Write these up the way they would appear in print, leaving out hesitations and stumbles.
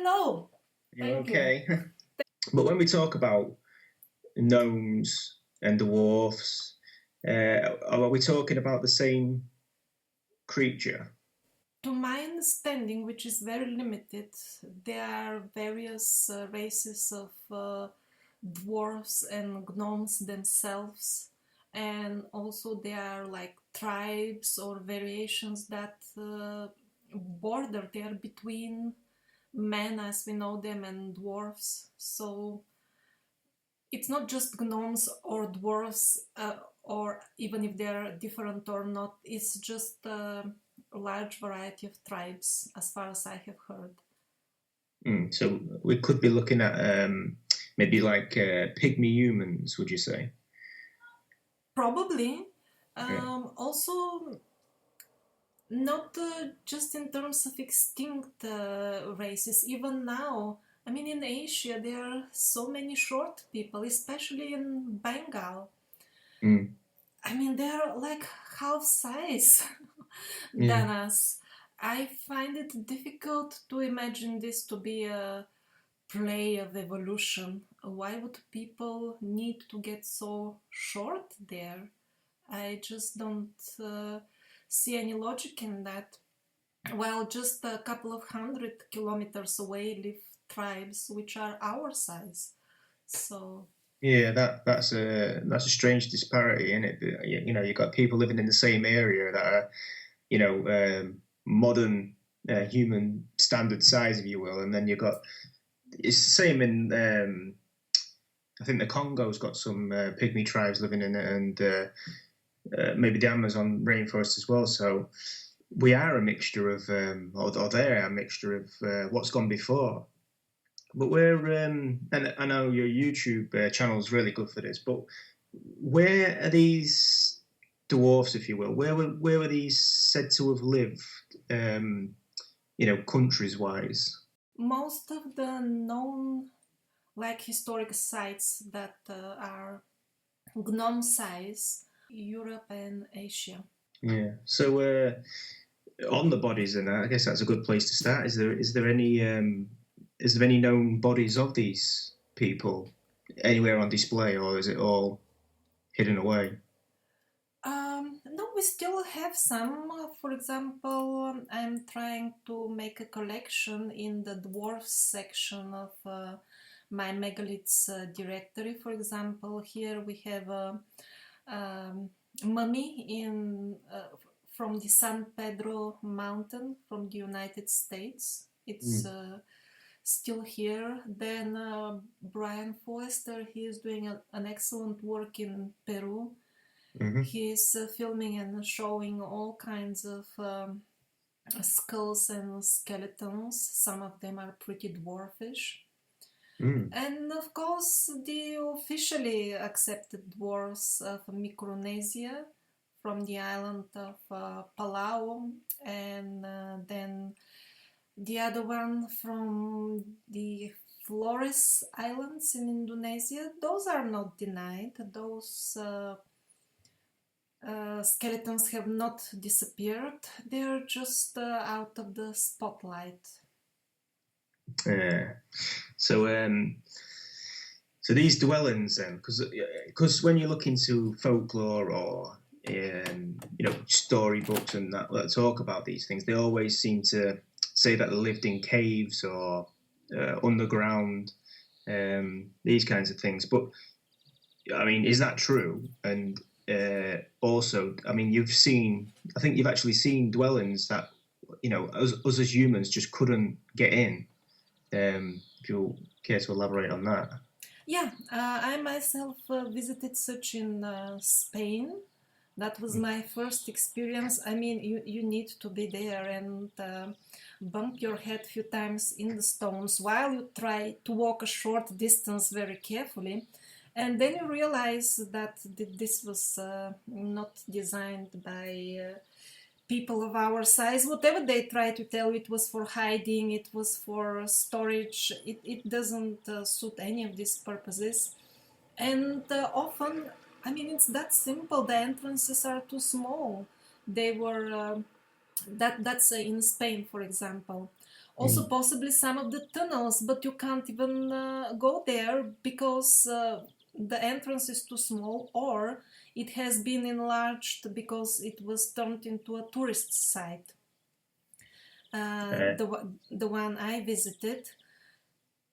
Hello. You Thank you. okay? But when we talk about gnomes and dwarfs, are we talking about the same creature? To my understanding, which is very limited, there are various races of dwarfs and gnomes themselves, and also there are like tribes or variations that border there between men as we know them and dwarfs. So it's not just gnomes or dwarves, or even if they're different or not, it's just a large variety of tribes, as far as I have heard. So we could be looking at maybe like pygmy humans, would you say? Probably. Yeah. Also, not just in terms of extinct races, even now. I mean, in Asia, there are so many short people, especially in Bengal. Mm. I mean, they're like half size Yeah. than us. I find it difficult to imagine this to be a play of evolution. Why would people need to get so short there? I just don't see any logic in that. While just a couple of 100 kilometers away live tribes which are our size. So, Yeah, that's a strange disparity, isn't it? You know, you've got people living in the same area that are, modern human standard size, if you will, and then you've got it's the same in I think the Congo's got some pygmy tribes living in it, and maybe the Amazon rainforest as well. So we are a mixture of, or they're a mixture of what's gone before. But and I know your YouTube channel is really good for this. But where are these dwarfs, if you will? Where were these said to have lived? Countries wise. most of the known like historic sites that are gnome size, Europe and Asia. Yeah. So on the bodies, and I guess that's a good place to start. Is there any known bodies of these people anywhere on display, or is it all hidden away? No, we still have some. For example, I'm trying to make a collection in the dwarfs section of my megaliths directory. For example, here we have a mummy from the San Pedro mountain from the United States. It's Mm. still here. Then Brian Foster, he is doing an excellent work in Peru. Hmm. He's filming and showing all kinds of skulls and skeletons. Some of them are pretty dwarfish. Mm. And of course, the officially accepted dwarfs of Micronesia from the island of Palau, and then the other one from the Flores Islands in Indonesia. Those are not denied. Those skeletons have not disappeared. They're just out of the spotlight. Yeah. So so these dwellings then, because when you look into folklore or storybooks and that talk about these things, they always seem to say that they lived in caves or underground, these kinds of things. But I mean, is that true? And also, I mean, I think you've actually seen dwellings that us as humans just couldn't get in. If you care to elaborate on that. Yeah, I myself visited such in Spain. That was my first experience. I mean, you need to be there and bump your head a few times in the stones while you try to walk a short distance very carefully. And then you realize that this was not designed by people of our size. Whatever they try to tell you, it was for hiding, it was for storage, it doesn't suit any of these purposes. And often, I mean, it's that simple. The entrances are too small. They were that's in Spain, for example. Also possibly some of the tunnels, but you can't even go there because the entrance is too small, or it has been enlarged because it was turned into a tourist site. The one I visited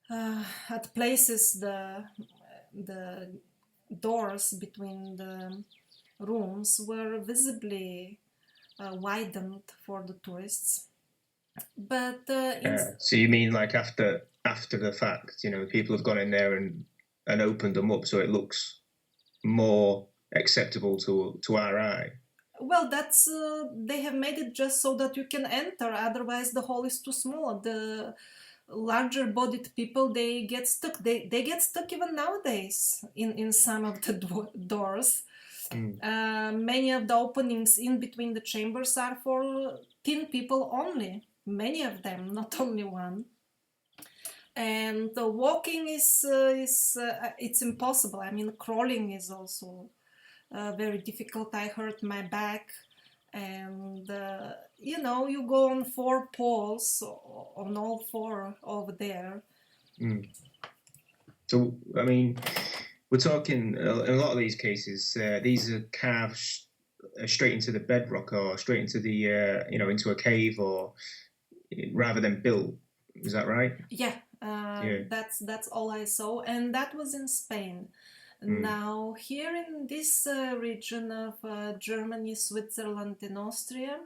at places the doors between the rooms were visibly widened for the tourists. But so you mean like after the fact, people have gone in there and opened them up so it looks more acceptable to our eye. Well, that's they have made it just so that you can enter. Otherwise, the hall is too small. The larger bodied people, they get stuck. They get stuck even nowadays in some of the doors. Many of the openings in between the chambers are for thin people only. Many of them, not only one. And walking is it's impossible. I mean, crawling is also very difficult. I hurt my back, and you go on four paws, on all four over there. So, I mean, we're talking in a lot of these cases. These are carved straight into the bedrock, or straight into the into a cave, or rather than built. Is that right? Yeah, that's all I saw, and that was in Spain. Now, here in this region of Germany, Switzerland, and Austria,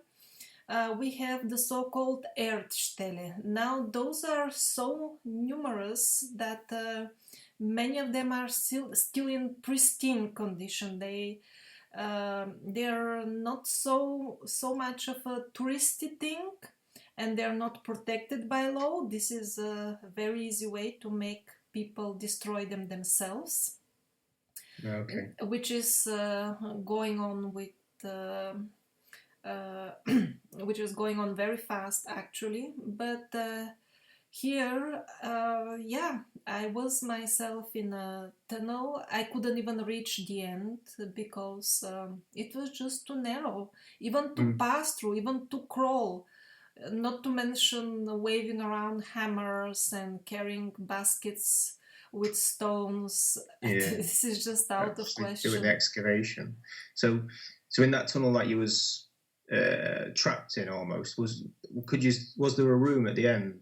we have the so-called Erdstelle. Now, those are so numerous that many of them are still in pristine condition. They're not so much of a touristy thing, and they're not protected by law. This is a very easy way to make people destroy them themselves. Okay. Which is going on with which is going on very fast actually. But here, I was myself in a tunnel. I couldn't even reach the end because it was just too narrow, even to pass through, even to crawl. Not to mention waving around hammers and carrying baskets with stones. Yeah. This is just out of question. Doing the excavation. So in that tunnel that you was trapped in almost, was there a room at the end?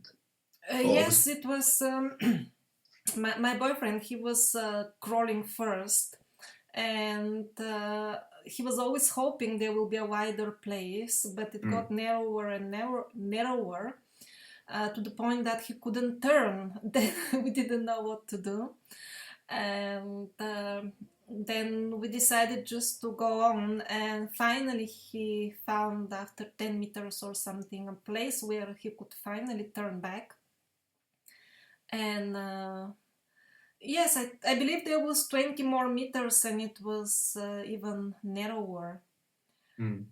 Yes, it was. My boyfriend, he was crawling first, and he was always hoping there will be a wider place, but it got narrower and narrower. To the point that he couldn't turn. Then we didn't know what to do, and then we decided just to go on. And finally, he found, after 10 meters or something, a place where he could finally turn back. And yes, I believe there was 20 more meters, and it was even narrower. And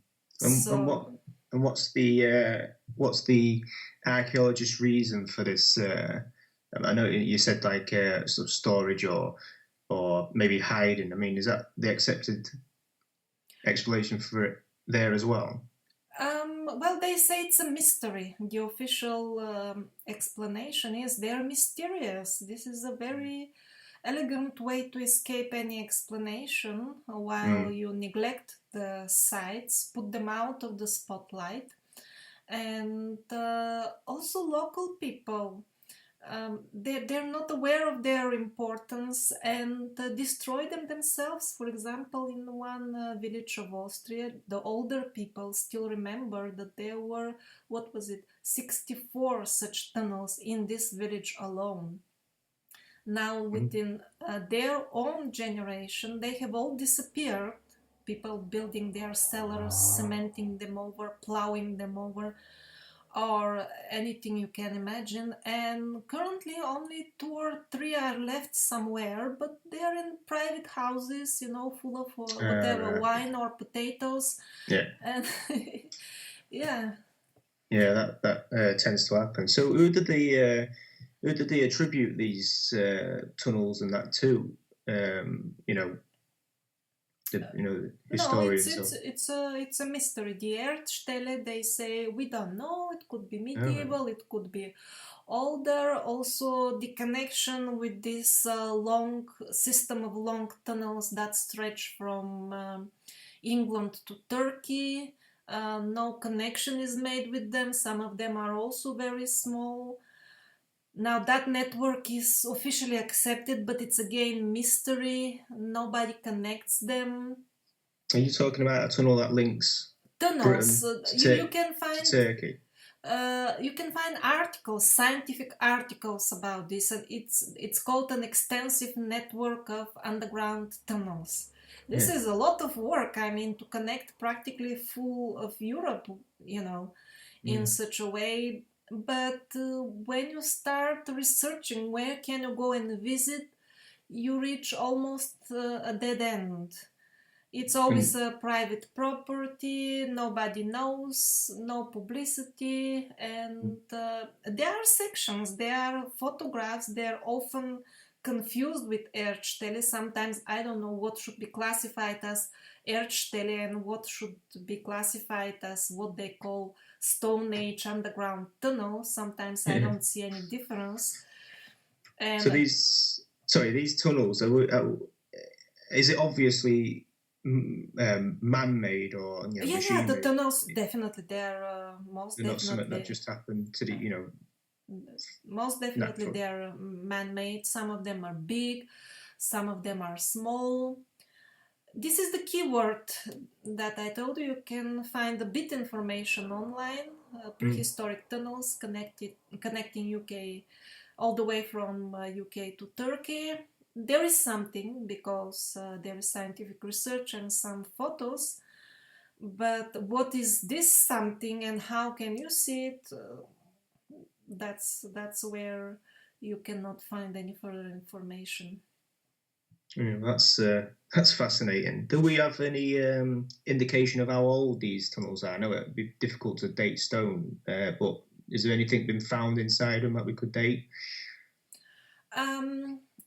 what's the archaeologist's reason for this? I know you said like sort of storage or maybe hiding. I mean, is that the accepted explanation for it there as well? Well, they say it's a mystery. The official explanation is they're mysterious. This is a very elegant way to escape any explanation while you neglect the sites, put them out of the spotlight. And also local people, they're not aware of their importance and destroy them themselves. For example, in one village of Austria, the older people still remember that there were, 64 such tunnels in this village alone. Now, within their own generation, they have all disappeared. People building their cellars, cementing them over, plowing them over, or anything you can imagine. And currently only 2 or 3 are left somewhere, but they are in private houses, full of whatever, wine or potatoes. Yeah. And yeah. Yeah, that tends to happen. So who did they attribute these tunnels and that to? the No, historians? Or, it's a mystery. The Erdstelle, they say we don't know. It could be oh, medieval. It could be older. Also, the connection with this long system of long tunnels that stretch from England to Turkey. No connection is made with them. Some of them are also very small. Now that network is officially accepted, but it's again mystery. Nobody connects them. are you talking about a tunnel that links Tunnels. Britain to, You to Turkey? you can find articles, scientific articles about this, and it's called an extensive network of underground tunnels. This Yeah. is a lot of work. I mean, to connect practically full of Europe, you know, in Mm. such a way. But when you start researching where can you go and visit, you reach almost a dead end. It's always And a private property, nobody knows, no publicity, and there are sections, there are photographs, they're often confused with Erdstelle. Sometimes I don't know what should be classified as Erdstelle and what should be classified as what they call Stone Age underground tunnel. Sometimes I yeah. don't see any difference. So And these tunnels is it obviously man-made or yeah, the machine-made? tunnels definitely they're most They're not something that definitely just happened to the most definitely natural. they're man-made. Some of them are big, some of them are small. This is the keyword that I told you. You can find a bit information online. Mm. Prehistoric tunnels connecting UK all the way from UK to Turkey. There is something because there is scientific research and some photos, but what is this something and how can you see it? That's where you cannot find any further information. Yeah, that's fascinating. Do we have any indication of how old these tunnels are? I know it'd be difficult to date stone, but is there anything been found inside them that we could date?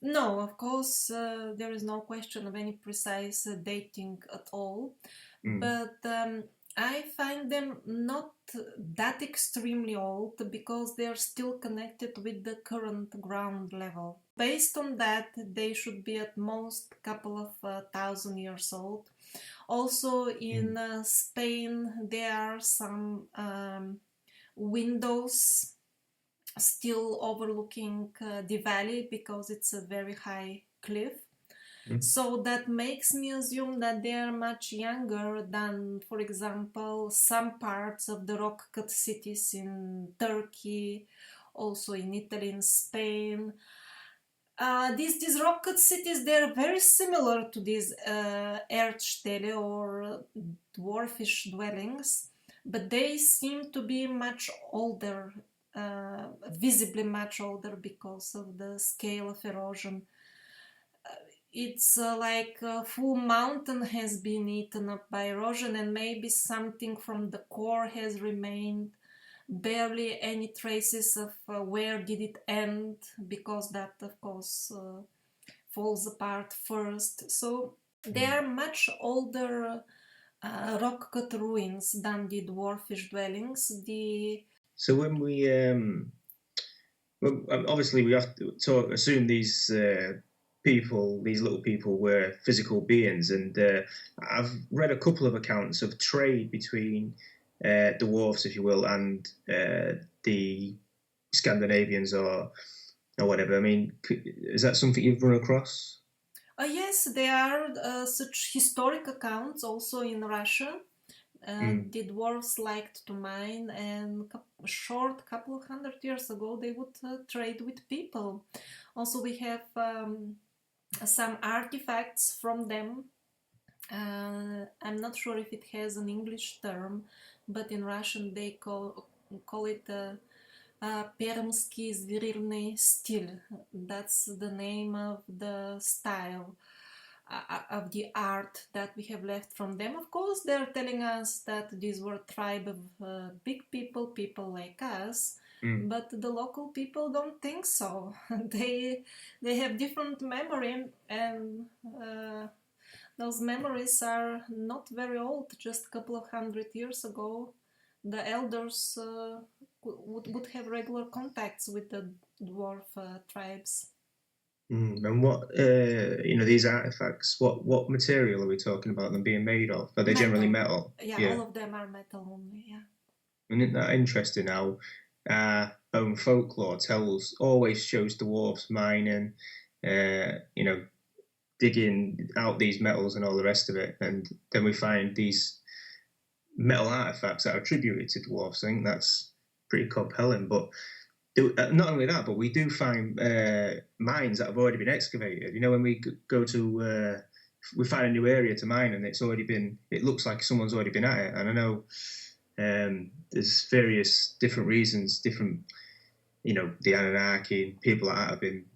No, of course, there is no question of any precise dating at all, Mm. but I find them not that extremely old because they are still connected with the current ground level. Based on that, they should be at most a couple of thousand years old. Also, Mm. in Spain, there are some windows still overlooking the valley because it's a very high cliff. Mm. So that makes me assume that they are much younger than, for example, some parts of the rock cut cities in Turkey, also in Italy and Spain. These rock cut cities, they're very similar to these Erdstelle or dwarfish dwellings, but they seem to be much older, visibly much older because of the scale of erosion. It's like a full mountain has been eaten up by erosion, and maybe something from the core has remained. Barely any traces of where did it end, because that, of course, falls apart first. So they Mm. are much older rock cut ruins than the dwarfish dwellings. So when we well, obviously we have to assume these people, these little people, were physical beings, and I've read a couple of accounts of trade between the dwarfs, if you will, and the Scandinavians or whatever. I mean, is that something you've run across? Yes, there are such historic accounts also in Russia. Mm. The dwarves liked to mine, and a short couple of 100 years ago, they would trade with people. Also, we have some artifacts from them. I'm not sure if it has an English term, but in Russian they call it Permsky Zvirilny stil. That's the name of the style of the art that we have left from them. Of course, they're telling us that these were a tribe of big people like us, Mm. but the local people don't think so. They have different memory, and those memories are not very old, just a couple of 100 years ago. The elders would have regular contacts with the dwarf tribes. And what these artifacts? What material are we talking about them being made of? Are they generally metal? Yeah, all of them are metal only. Yeah. And isn't that interesting? How our own folklore always shows dwarfs mining, digging out these metals and all the rest of it, and then we find these metal artifacts that are attributed to dwarfs. I think that's pretty compelling. But not only that, but we do find mines that have already been excavated. When we go to we find a new area to mine, and it looks like someone's already been at it. And I know there's various different reasons, the Anunnaki, people that have been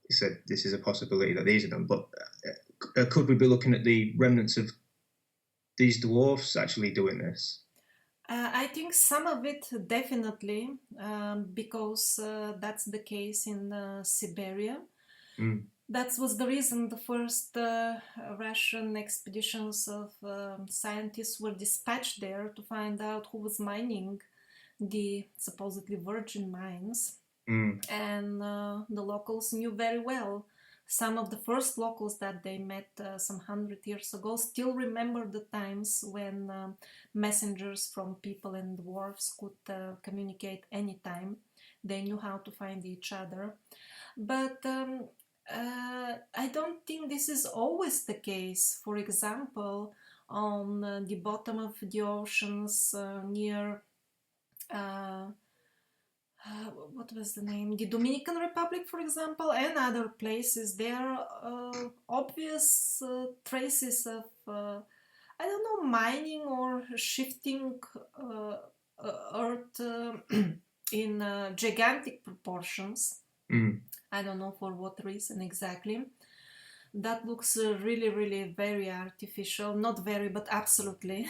said this is a possibility that these are done. But could we be looking at the remnants of these dwarfs actually doing this? I think some of it definitely, because that's the case in Siberia. That was the reason the first Russian expeditions of scientists were dispatched there to find out who was mining the supposedly virgin mines. And the locals knew very well. Some of the first locals that they met some 100 years ago still remember the times when messengers from people and dwarfs could communicate anytime. They knew how to find each other. But I don't think this is always the case. For example, on the bottom of the oceans near what was the name? The Dominican Republic, for example, and other places, there are obvious traces of, I don't know, mining or shifting earth in gigantic proportions. I don't know for what reason exactly. That looks really, really very artificial. Not very, but absolutely.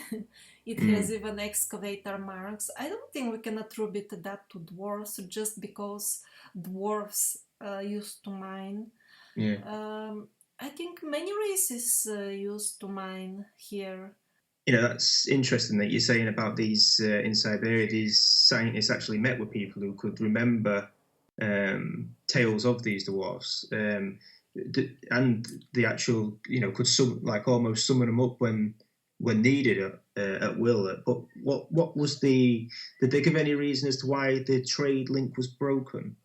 It has even excavator marks. I don't think we can attribute that to dwarfs just because dwarfs used to mine. I think many races used to mine here. That's interesting that you're saying about these in Siberia. These scientists actually met with people who could remember tales of these dwarfs. And the actual, could almost summon them up when needed at will. But what was did they give any reason as to why the trade link was broken?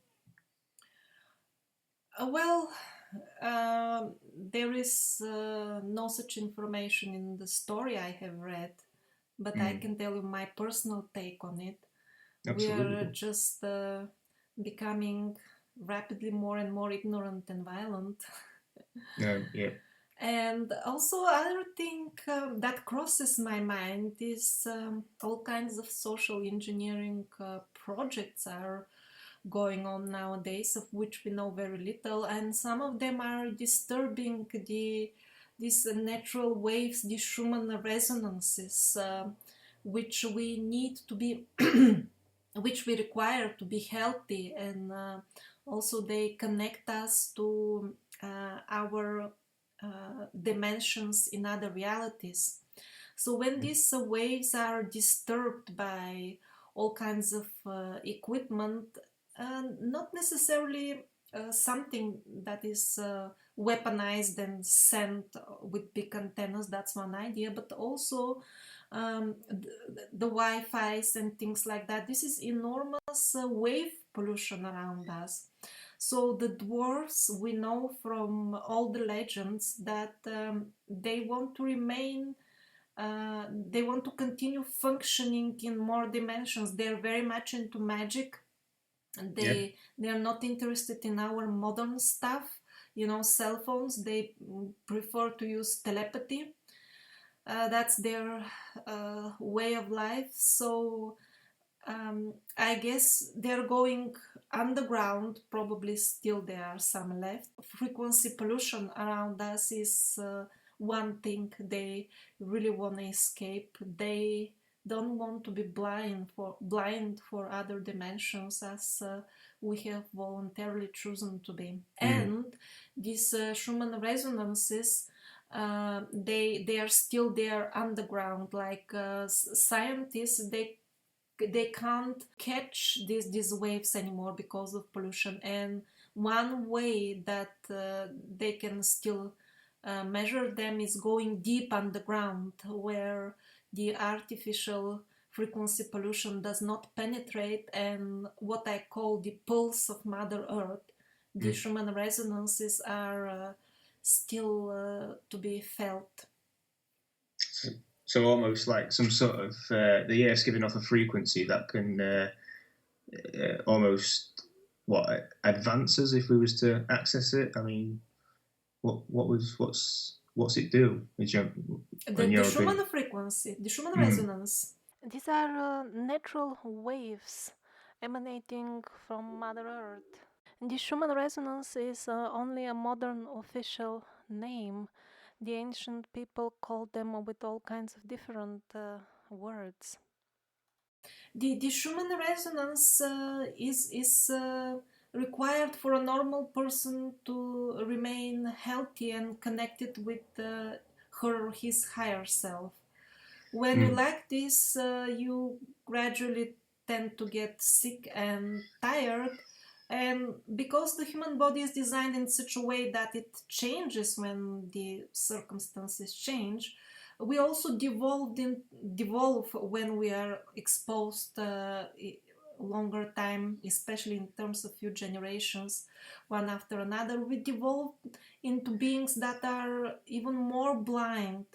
Well, there is no such information in the story I have read, but I can tell you my personal take on it. Absolutely. We are just becoming rapidly more and more ignorant and violent. Yeah. And also other thing that crosses my mind is all kinds of social engineering projects are going on nowadays, of which we know very little, and some of them are disturbing these natural waves, these Schumann resonances, which we need to be which we require to be healthy, and also they connect us to our dimensions in other realities. So when these waves are disturbed by all kinds of equipment, not necessarily something that is weaponized and sent with big antennas, that's one idea, but also the Wi-Fi's and things like that. This is enormous wave pollution around us. So the dwarfs, we know from all the legends that they want to remain, they want to continue functioning in more dimensions. They're very much into magic. They are not interested in our modern stuff, cell phones. They prefer to use telepathy. That's their way of life. So I guess they're going underground. Probably still there are some left. Frequency pollution around us is one thing they really want to escape. They don't want to be blind for other dimensions, as we have voluntarily chosen to be. And these Schumann resonances they are still there underground. Like scientists, they can't catch these waves anymore because of pollution. And one way that they can still measure them is going deep underground, where the artificial frequency pollution does not penetrate, and what I call the pulse of Mother Earth, the Schumann resonances are still to be felt. So almost like some sort of the Earth's giving off a frequency that can almost advance us if we was to access it. I mean, what's it do? The Schumann frequency, the Schumann resonance. These are natural waves emanating from Mother Earth. The Schumann resonance is only a modern official name. The ancient people called them with all kinds of different words. The Schumann resonance is required for a normal person to remain healthy and connected with her or his higher self. When you lack this, you gradually tend to get sick and tired. And because the human body is designed in such a way that it changes when the circumstances change, we also devolve when we are exposed longer time, especially in terms of few generations, one after another. We devolve into beings that are even more blind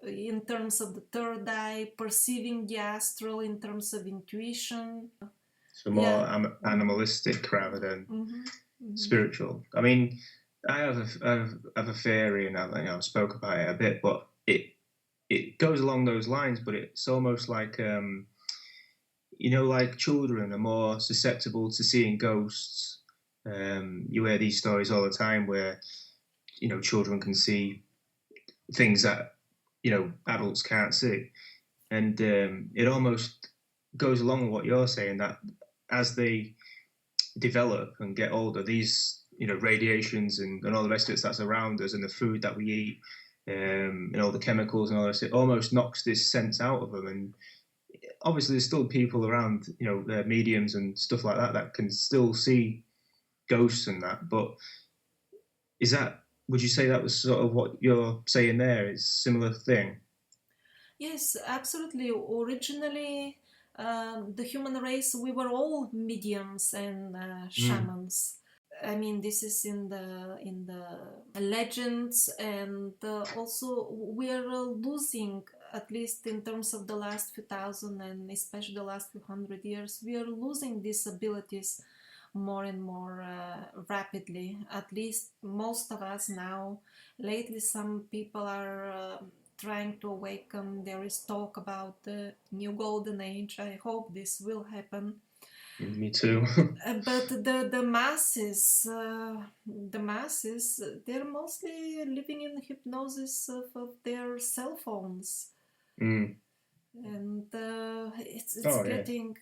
in terms of the third eye, perceiving the astral in terms of intuition. So more animalistic rather than spiritual. I mean, I have a theory, and I've spoke about it a bit, but it goes along those lines. But it's almost like like children are more susceptible to seeing ghosts. You hear these stories all the time where children can see things that adults can't see, and it almost goes along with what you're saying, that as they develop and get older, these radiations and all the rest of it that's around us, and the food that we eat, and all the chemicals and all this, it almost knocks this sense out of them. And obviously there's still people around, mediums and stuff like that can still see ghosts and that, but would you say that was sort of what you're saying there? Is a similar thing? Yes, absolutely. Originally, the human race, we were all mediums and shamans. I mean, this is in the legends, and also we are losing, at least in terms of the last few thousand and especially the last few 100 years, we are losing these abilities more and more rapidly. At least most of us now. Lately, some people are trying to awaken. There is talk about the new golden age. I hope this will happen. Me too. But the masses, they're mostly living in hypnosis of their cell phones, and it's getting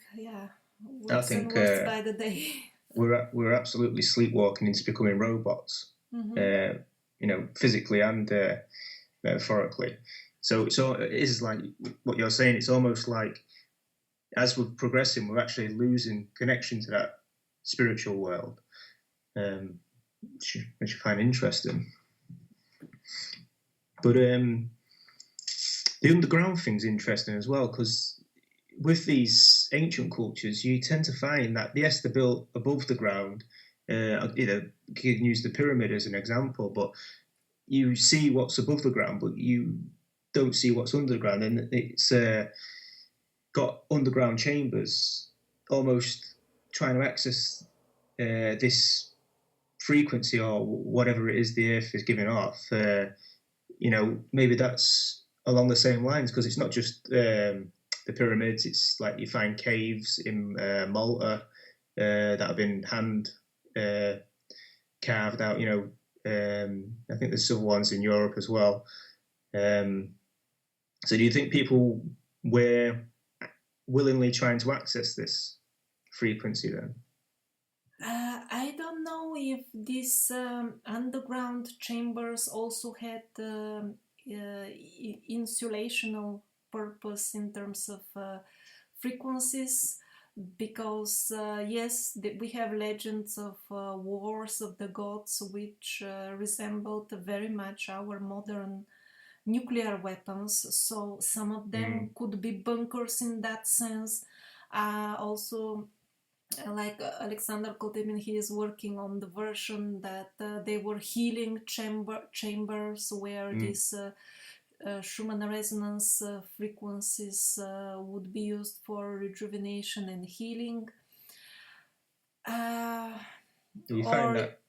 worse and worse by the day. We're absolutely sleepwalking into becoming robots, physically and metaphorically. So it is like what you're saying. It's almost like as we're progressing, we're actually losing connection to that spiritual world, which I find interesting. But the underground thing's interesting as well, because with these ancient cultures, you tend to find that, yes, they're built above the ground. You can use the pyramid as an example, but you see what's above the ground, but you don't see what's underground, and it's got underground chambers, almost trying to access this frequency or whatever it is the Earth is giving off. Maybe that's along the same lines, because it's not just the pyramids. It's like you find caves in Malta that have been hand carved out. I think there's some ones in Europe as well. So do you think people were willingly trying to access this frequency then? I don't know if these underground chambers also had insulational purpose in terms of frequencies, because yes, we have legends of wars of the gods which resembled very much our modern nuclear weapons. So some of them could be bunkers in that sense. Also, like Alexander Koldebin, he is working on the version that they were healing chambers where these Schumann resonance frequencies would be used for rejuvenation and healing. Do you find Or that?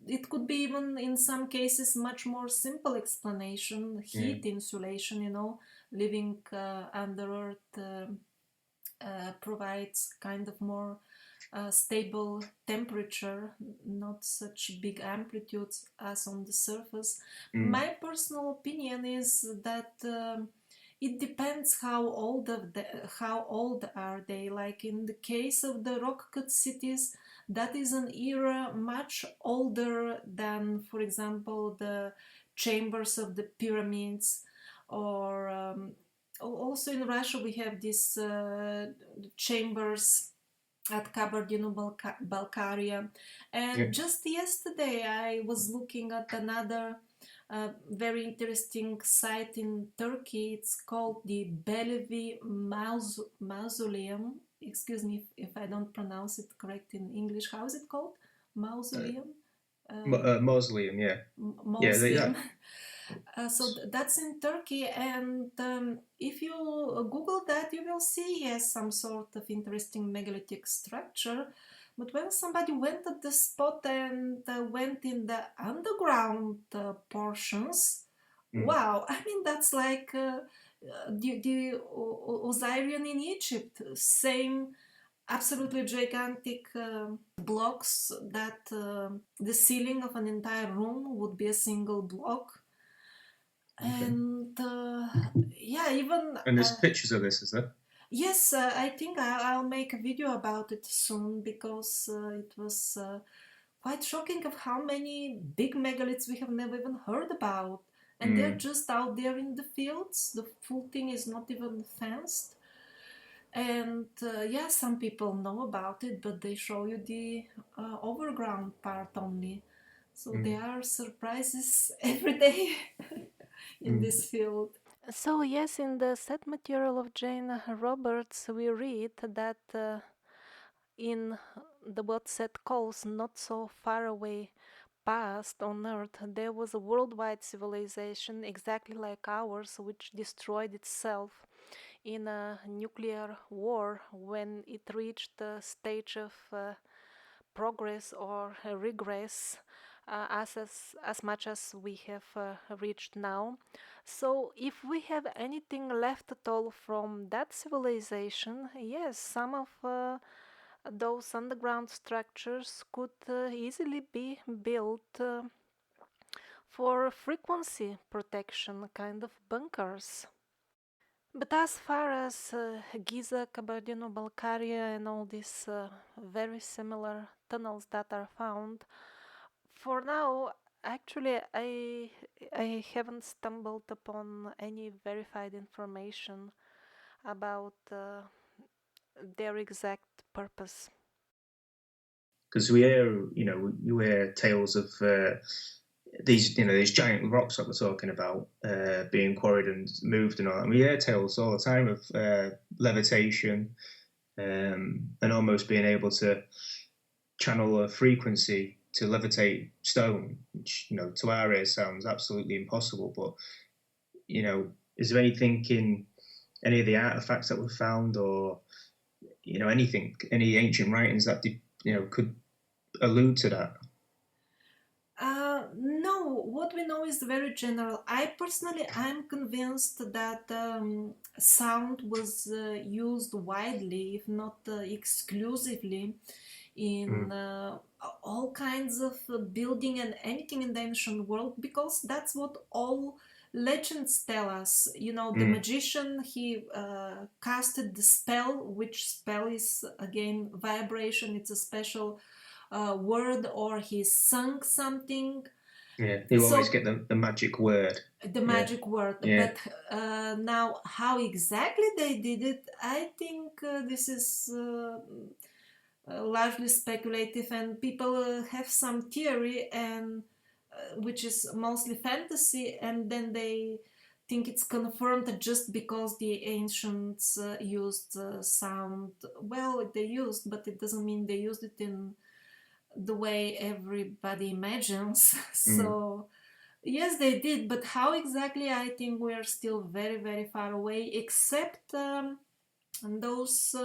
it could be even in some cases much more simple explanation: heat insulation, living under earth provides kind of more stable temperature, not such big amplitudes as on the surface. My personal opinion is that it depends how old are they. Like in the case of the rock cut cities, that is an era much older than, for example, the chambers of the pyramids, or also in Russia we have these chambers at Kabardino-Balkaria. And just yesterday I was looking at another very interesting site in Turkey. It's called the Bellevue Mausoleum. Excuse me if I don't pronounce it correct in English. How is it called? Mausoleum? Mausoleum, yeah. Mausoleum. So that's in Turkey, and if you Google that, you will see, yes, some sort of interesting megalithic structure. But when somebody went at the spot and went in the underground portions, wow, I mean, that's like the Osirian in Egypt. Same absolutely gigantic blocks that the ceiling of an entire room would be a single block. And yeah, even And there's pictures of this, is there? yes, I think I'll make a video about it soon, because it was quite shocking of how many big megaliths we have never even heard about, and they're just out there in the fields. The full thing is not even fenced. And yeah, some people know about it, but they show you the overground part only. So there are surprises every day in this field. So yes, in the set material of Jane Roberts, we read that in the what set calls not so far away past on Earth, there was a worldwide civilization exactly like ours, which destroyed itself in a nuclear war when it reached a stage of progress or regress, as much as we have reached now. So, if we have anything left at all from that civilization, yes, some of those underground structures could easily be built for frequency protection, kind of bunkers. But as far as Giza, Kabardino-Balkaria, and all these very similar tunnels that are found, for now, actually, I haven't stumbled upon any verified information about their exact purpose. Because we hear, you hear tales of these giant rocks that we're talking about being quarried and moved and all that. And we hear tales all the time of levitation and almost being able to channel a frequency to levitate stone, which to our ears sounds absolutely impossible. But is there anything in any of the artifacts that were found, or anything, any ancient writings that could allude to that? No, what we know is very general. I'm convinced that sound was used widely, if not exclusively, in all kinds of building and anything in the ancient world, because that's what all legends tell us. The magician, he casted the spell, which spell is again vibration. It's a special word, or he sung something. Yeah, you always So get the magic word. the magic word. Yeah. But now, how exactly they did it, I think this is largely speculative, and people have some theory, and which is mostly fantasy, and then they think it's confirmed just because the ancients used sound. Well, they used, but it doesn't mean they used it in the way everybody imagines. So yes, they did, but how exactly, I think we're still very, very far away, except those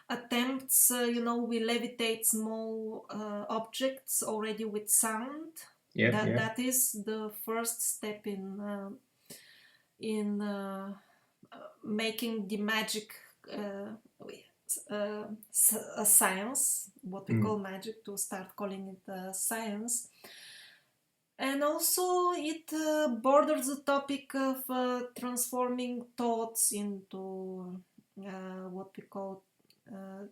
attempts, we levitate small objects already with sound. That is the first step in making the magic a science, what we call magic, to start calling it science. And also, it borders the topic of transforming thoughts into what we call uh,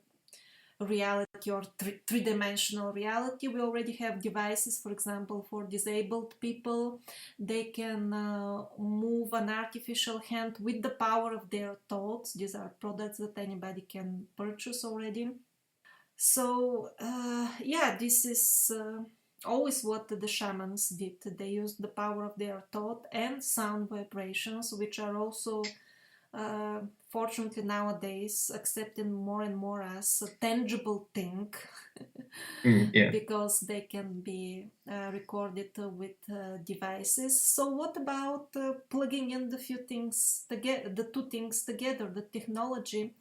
reality, or three-dimensional reality. We already have devices, for example, for disabled people. They can move an artificial hand with the power of their thoughts. These are products that anybody can purchase already. So yeah, this is always what the shamans did. They used the power of their thought and sound vibrations, which are also fortunately nowadays accepted more and more as a tangible thing. Because they can be recorded with devices. So what about plugging in the two things together, the technology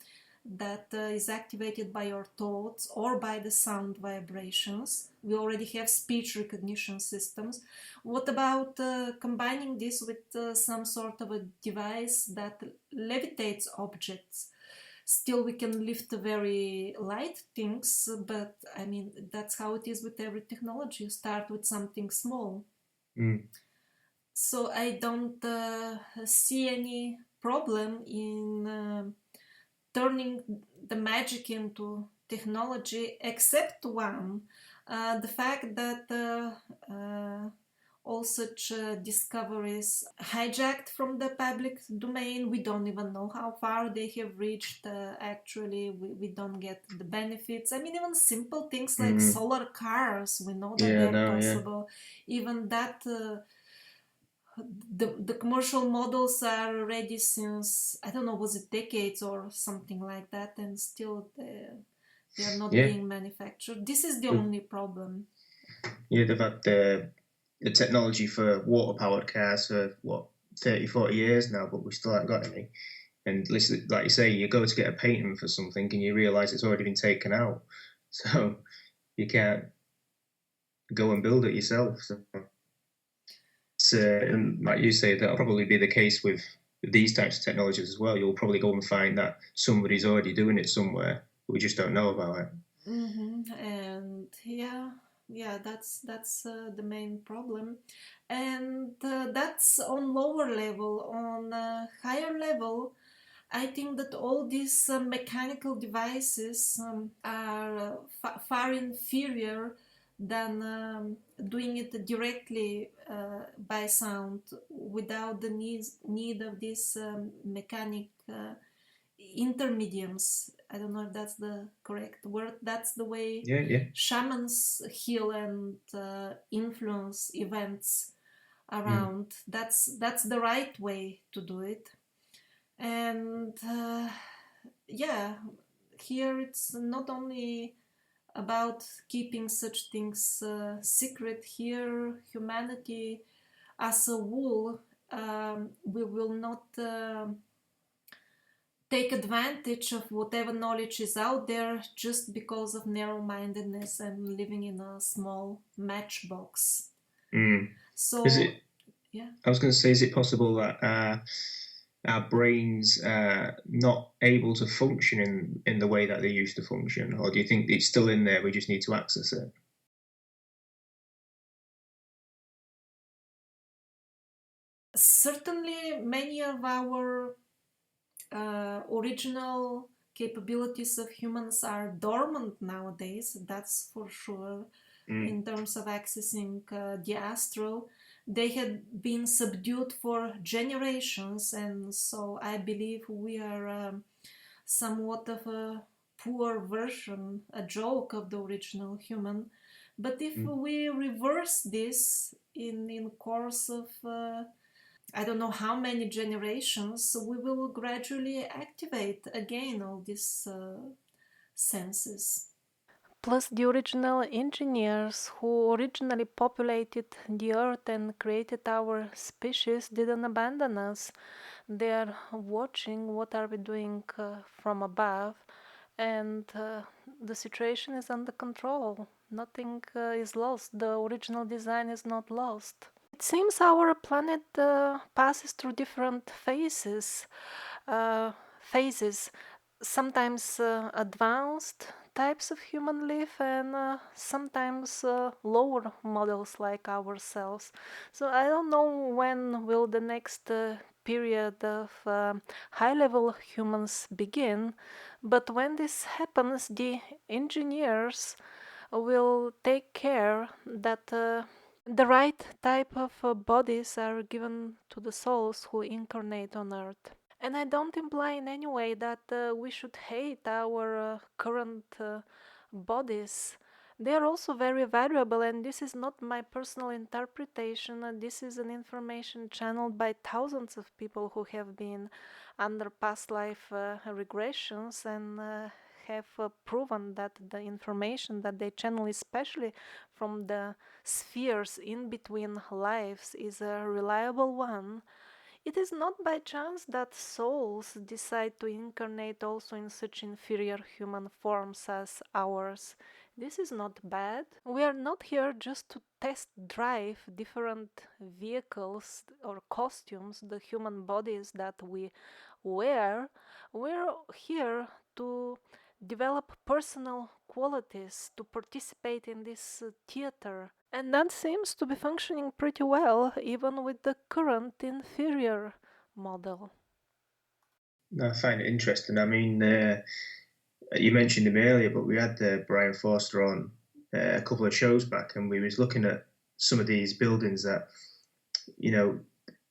that is activated by your thoughts or by the sound vibrations? We already have speech recognition systems. What about combining this with some sort of a device that levitates objects? Still, we can lift very light things, but I mean, that's how it is with every technology. You start with something small. So I don't see any problem in turning the magic into technology, except one, the fact that all such discoveries hijacked from the public domain. We don't even know how far they have reached. Actually, we don't get the benefits. I mean, even simple things like solar cars, we know that they're possible. Even that, the commercial models are ready since, I don't know, was it decades or something like that, and still they are not being manufactured. This is the only problem. Yeah, they've had the technology for water-powered cars for, 30, 40 years now, but we still haven't got any. And listen, like you say, you go to get a patent for something and you realise it's already been taken out. So you can't go and build it yourself. So, and like you say, that'll probably be the case with these types of technologies as well. You'll probably go and find that somebody's already doing it somewhere, but we just don't know about it. And yeah, that's the main problem, and that's on lower level. On higher level, I think that all these mechanical devices are far inferior than doing it directly by sound, without the need of these mechanic intermediums. I don't know if that's the correct word. That's the way shamans heal and influence events around. That's the right way to do it. And yeah, here it's not only about keeping such things secret. Here, humanity as a whole, we will not take advantage of whatever knowledge is out there just because of narrow-mindedness and living in a small matchbox. So, I was going to say, is it possible that our brains are not able to function in the way that they used to function, or do you think it's still in there? We just need to access it. Certainly, many of our original capabilities of humans are dormant nowadays, that's for sure. In terms of accessing the astral, they had been subdued for generations, and so I believe we are somewhat of a poor version, a joke of the original human. But if we reverse this in course of I don't know how many generations, we will gradually activate again all these senses. Plus, the original engineers who originally populated the earth and created our species didn't abandon us. They are watching what are we doing from above, and the situation is under control. Nothing is lost. The original design is not lost. It seems our planet passes through different phases, sometimes advanced types of human life and sometimes lower models like ourselves. So I don't know when will the next period of high-level humans begin, but when this happens, the engineers will take care that the right type of bodies are given to the souls who incarnate on earth. And I don't imply in any way that we should hate our current bodies. They are also very valuable, and this is not my personal interpretation. This is an information channeled by thousands of people who have been under past life regressions and have proven that the information that they channel, especially from the spheres in between lives, is a reliable one. It is not by chance that souls decide to incarnate also in such inferior human forms as ours. This is not bad. We are not here just to test drive different vehicles or costumes, the human bodies that we wear. We're here to develop personal qualities, to participate in this theater. And that seems to be functioning pretty well, even with the current inferior model. I find it interesting. I mean, you mentioned him earlier, but we had Brian Forster on a couple of shows back, and we was looking at some of these buildings that, you know,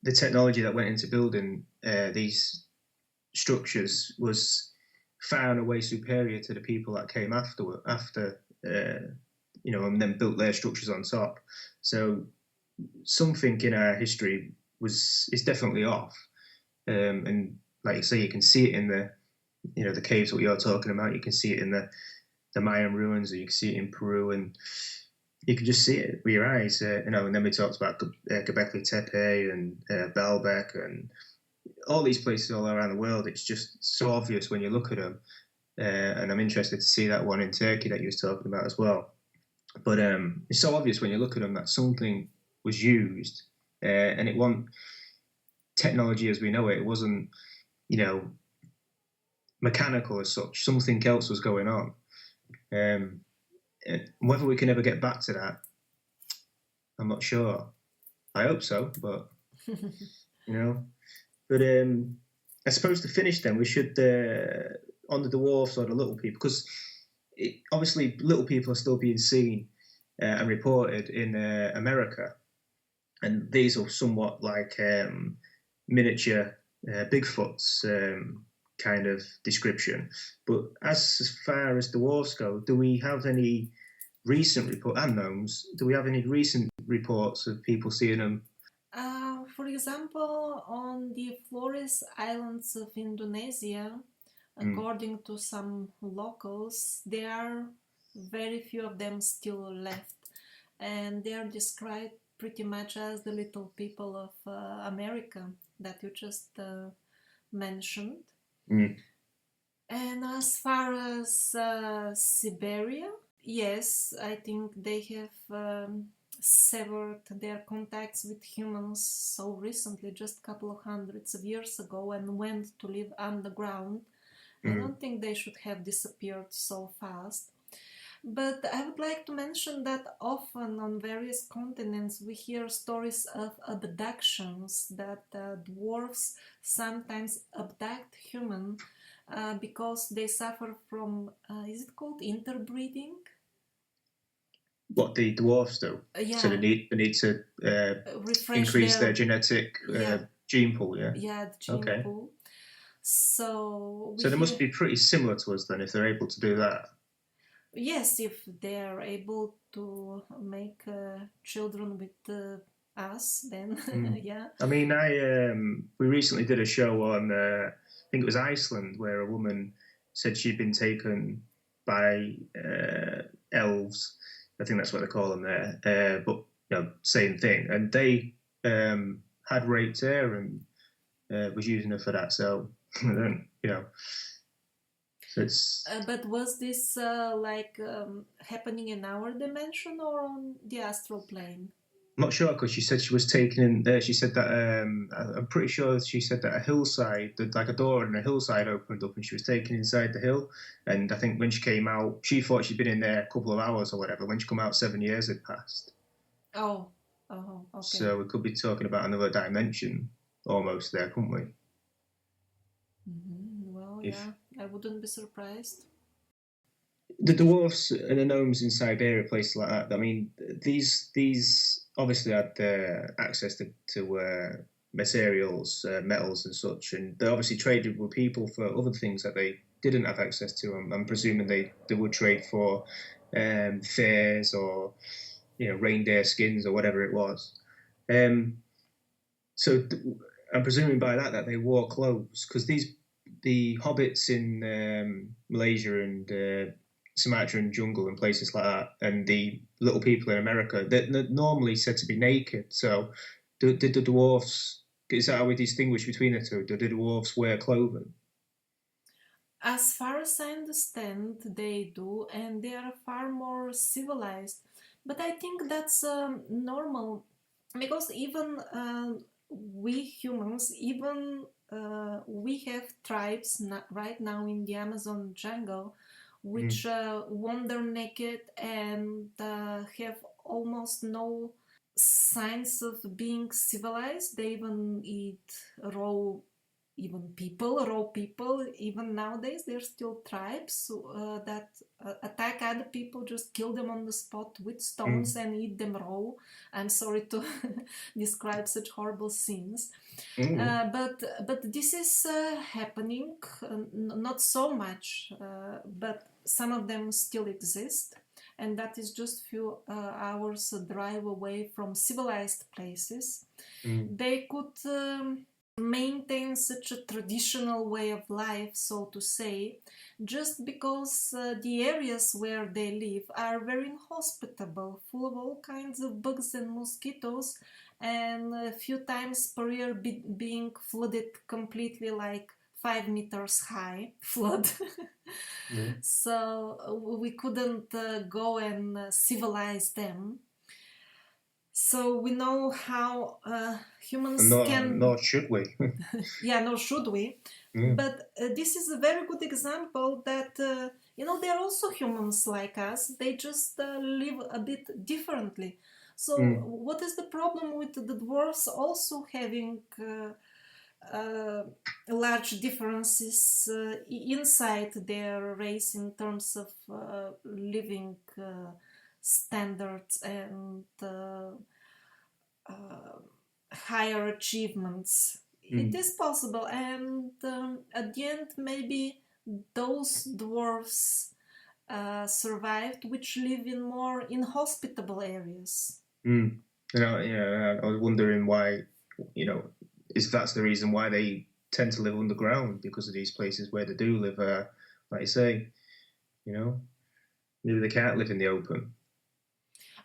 the technology that went into building these structures was far and away superior to the people that came after and then built their structures on top. So something in our history is definitely off, and like you say, you can see it in the caves that you're talking about. You can see it in the Mayan ruins, or you can see it in Peru, and you can just see it with your eyes. And then we talked about Göbekli Tepe and Baalbek and all these places all around the world. It's just so obvious when you look at them, and I'm interested to see that one in Turkey that you was talking about as well. But it's so obvious when you look at them that something was used, and it wasn't technology as we know it. It wasn't, mechanical as such. Something else was going on. Whether we can ever get back to that, I'm not sure. I hope so, but But I suppose to finish, then we should on the dwarfs or the little people, because obviously little people are still being seen and reported in America, and these are somewhat like miniature Bigfoots kind of description. But as far as dwarfs go, do we have any recent reports, and gnomes, do we have any recent reports of people seeing them? For example, on the Flores Islands of Indonesia, according to some locals, there are very few of them still left, and they are described pretty much as the little people of America that you just mentioned. And as far as Siberia, yes, I think they have severed their contacts with humans so recently, just a couple of hundreds of years ago, and went to live underground. I don't think they should have disappeared so fast. But I would like to mention that often on various continents we hear stories of abductions, that dwarfs sometimes abduct humans because they suffer from, is it called interbreeding? What the dwarfs do. So they Yeah, need to refresh increase their their, genetic yeah, gene pool. Yeah. yeah, the gene Okay. pool. So we So they must hear, be pretty similar to us then if they're able to do that. yes, if they're able to make children with us, then Mm. yeah. I mean, we recently did a show on I think it was Iceland where a woman said she'd been taken by elves. I think that's what they call them there. But same thing, and they had raped her and was using her for that. So then, so it's But was this happening in our dimension or on the astral plane? I'm not sure because she said she was taken in there. She said that I'm pretty sure she said that a hillside, that like a door in a hillside opened up, and she was taken inside the hill. And I think when she came out, she thought she'd been in there a couple of hours or whatever. When she come out, 7 years had passed. Oh, oh, okay. So we could be talking about another dimension almost there, couldn't we? Well, If yeah, I wouldn't be surprised. the dwarfs and the gnomes in Siberia, places like that. I mean, these obviously had access to materials, metals, and such, and they obviously traded with people for other things that they didn't have access to. I'm presuming they would trade for furs or reindeer skins or whatever it was. Um, so I'm presuming by that they wore clothes because the hobbits in Malaysia and Sumatran jungle and places like that, and the little people in America, they're normally said to be naked. So, did the dwarfs? Is that how we distinguish between the two? Do the dwarfs wear clothing? As far as I understand, they do, and they are far more civilized. But I think that's normal because even we humans, even we have tribes right now in the Amazon jungle which Mm. wander naked and have almost no signs of being civilized. They even eat raw, raw people. Even nowadays, there's still tribes that attack other people, just kill them on the spot with stones Mm. and eat them raw. I'm sorry to describe such horrible scenes, Mm. but this is happening, not so much, but some of them still exist, and that is just few hours drive away from civilized places. Mm. They could maintain such a traditional way of life, so to say, just because the areas where they live are very inhospitable, full of all kinds of bugs and mosquitoes, and a few times per year being flooded completely, like 5 meters high flood. Yeah. So we couldn't go and civilize them. So we know how And humans nor, can, nor should we. yeah, nor should we. Yeah. But this is a very good example that, they're also humans like us. They just live a bit differently. So, Mm. what is the problem with the dwarfs also having large differences inside their race in terms of living standards and uh, higher achievements? It Mm. is possible, and at the end, maybe those dwarfs survived, which live in more inhospitable areas. Mm. I was wondering why, if that's the reason why they tend to live underground because of these places where they do live, like you say, you know, maybe they can't live in the open.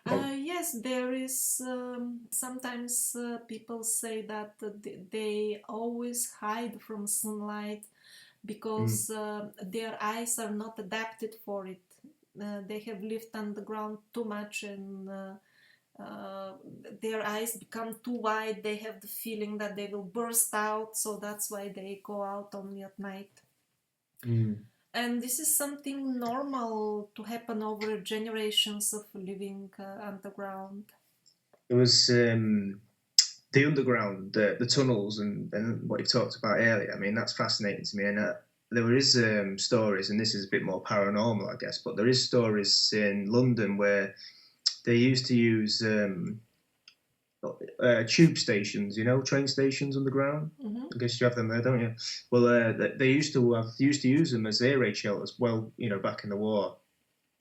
Well, Yes, there is. Sometimes people say that they always hide from sunlight mm, because their eyes are not adapted for it. They have lived underground too much, and their eyes become too wide. They have the feeling that they will burst out, so that's why they go out only at night. mm. And this is something normal to happen over generations of living underground. There was the underground, the tunnels, and what you talked about earlier. I mean, that's fascinating to me, and there is stories, and this is a bit more paranormal, I guess, but there is stories in London where they used to use tube stations, train stations underground. Mm-hmm. I guess you have them there, don't you? Well, they used to use them as air raid shelters. Well, back in the war,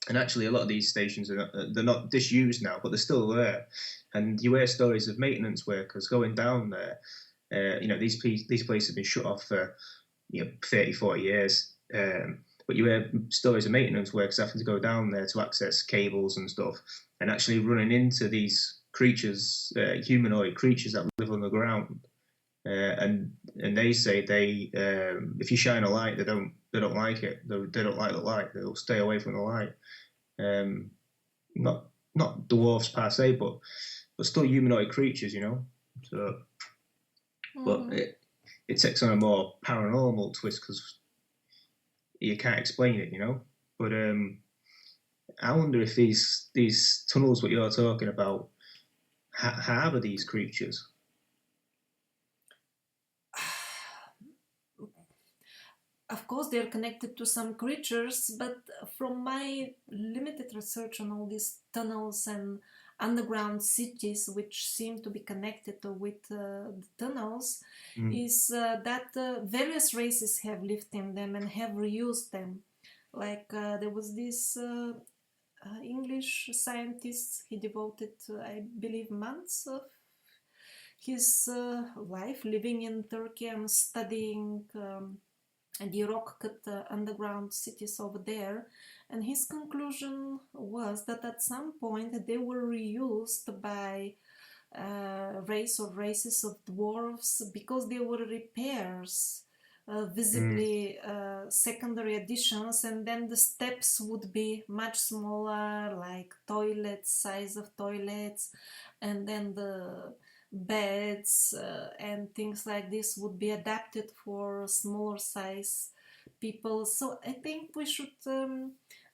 and actually, a lot of these stations they're not disused now, but they're still there. And you hear stories of maintenance workers going down there. These places have been shut off for 30, 40 years. But you hear stories of maintenance workers having to go down there to access cables and stuff, and actually running into these creatures, humanoid creatures that live on the ground. And they say if you shine a light, they don't like it. They don't like the light. They'll stay away from the light. Not dwarfs per se, but still humanoid creatures, So, but it takes on a more paranormal twist because you can't explain it, But I wonder if these tunnels, what you're talking about, harbor these creatures. Of course, they're connected to some creatures, but from my limited research on all these tunnels and underground cities, which seem to be connected with the tunnels, is that various races have lived in them and have reused them. Like there was this English scientist, he devoted, I believe, months of his life living in Turkey and studying the rock-cut underground cities over there, and his conclusion was that at some point they were reused by race or races of dwarfs because they were repairs, visibly secondary additions, and then the steps would be much smaller, like toilets, size of toilets, and then the beds and things like this would be adapted for smaller size people. So I think we should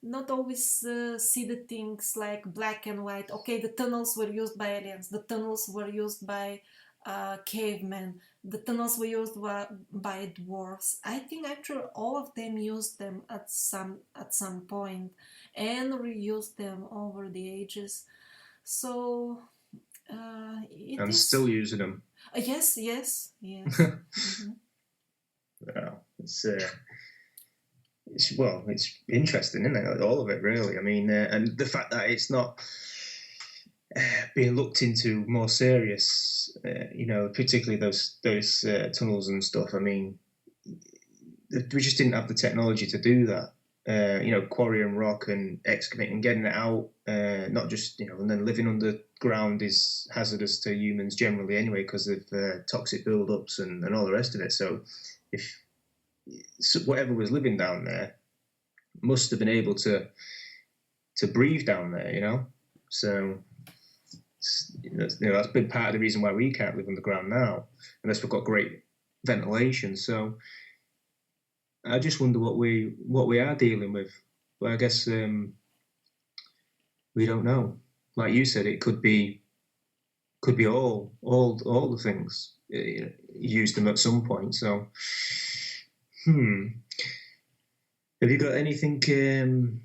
not always see the things like black and white. Okay, the tunnels were used by aliens, the tunnels were used by cavemen, the tunnels were used by dwarfs. I think actually all of them used them at some point and reused them over the ages. So and still using them. Yes. Mm-hmm. Yeah, it's interesting, isn't it? All of it, really. I mean, and the fact that it's not being looked into more serious, particularly those tunnels and stuff. I mean, we just didn't have the technology to do that. Quarrying rock and excavating, getting it out, not just, and then living underground is hazardous to humans generally anyway because of toxic buildups and all the rest of it. So whatever was living down there must have been able to breathe down there, So that's been part of the reason why we can't live underground now, unless we've got great ventilation. So I just wonder what we are dealing with. But I guess we don't know. Like you said, it could be all the things. Used them at some point. So, have you got anything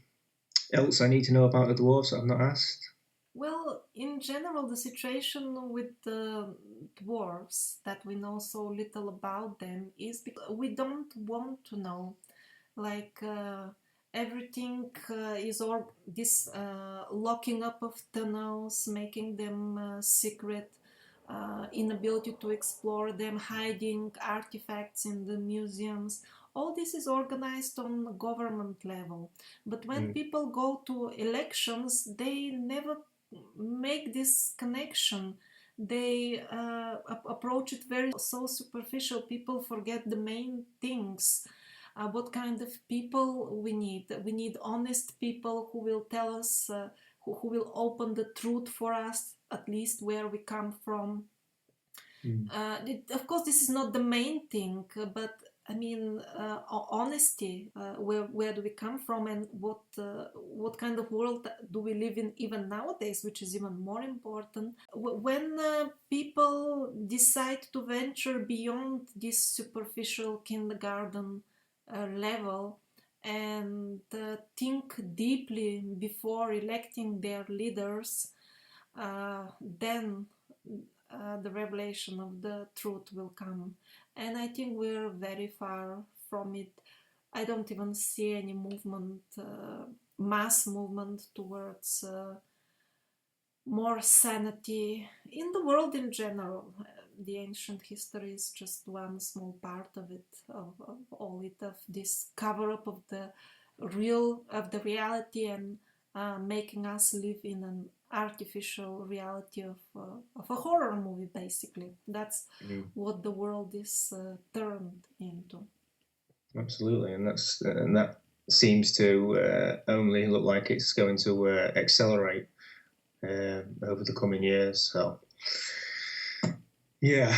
else I need to know about the dwarves that I've not asked? Well, in general, the situation with the dwarves, that we know so little about them, is because we don't want to know. Like everything is all this locking up of tunnels, making them secret, inability to explore them, hiding artifacts in the museums. All this is organized on government level. But when people go to elections, they never make this connection. They approach it very so superficial. People forget the main things. What kind of people we need? We need honest people who will tell us, who will open the truth for us, at least where we come from. Of course, this is not the main thing, but I mean, honesty. Where do we come from, and what kind of world do we live in even nowadays, which is even more important. When people decide to venture beyond this superficial kindergarten level and think deeply before electing their leaders, then the revelation of the truth will come. And I think we're very far from it. I don't even see any movement, mass movement towards more sanity in the world in general. The ancient history is just one small part of it, of all it, of this cover up of the reality, and making us live in an artificial reality of a horror movie. Basically, that's what the world is turned into. Absolutely, and that seems to only look like it's going to accelerate over the coming years. So, yeah,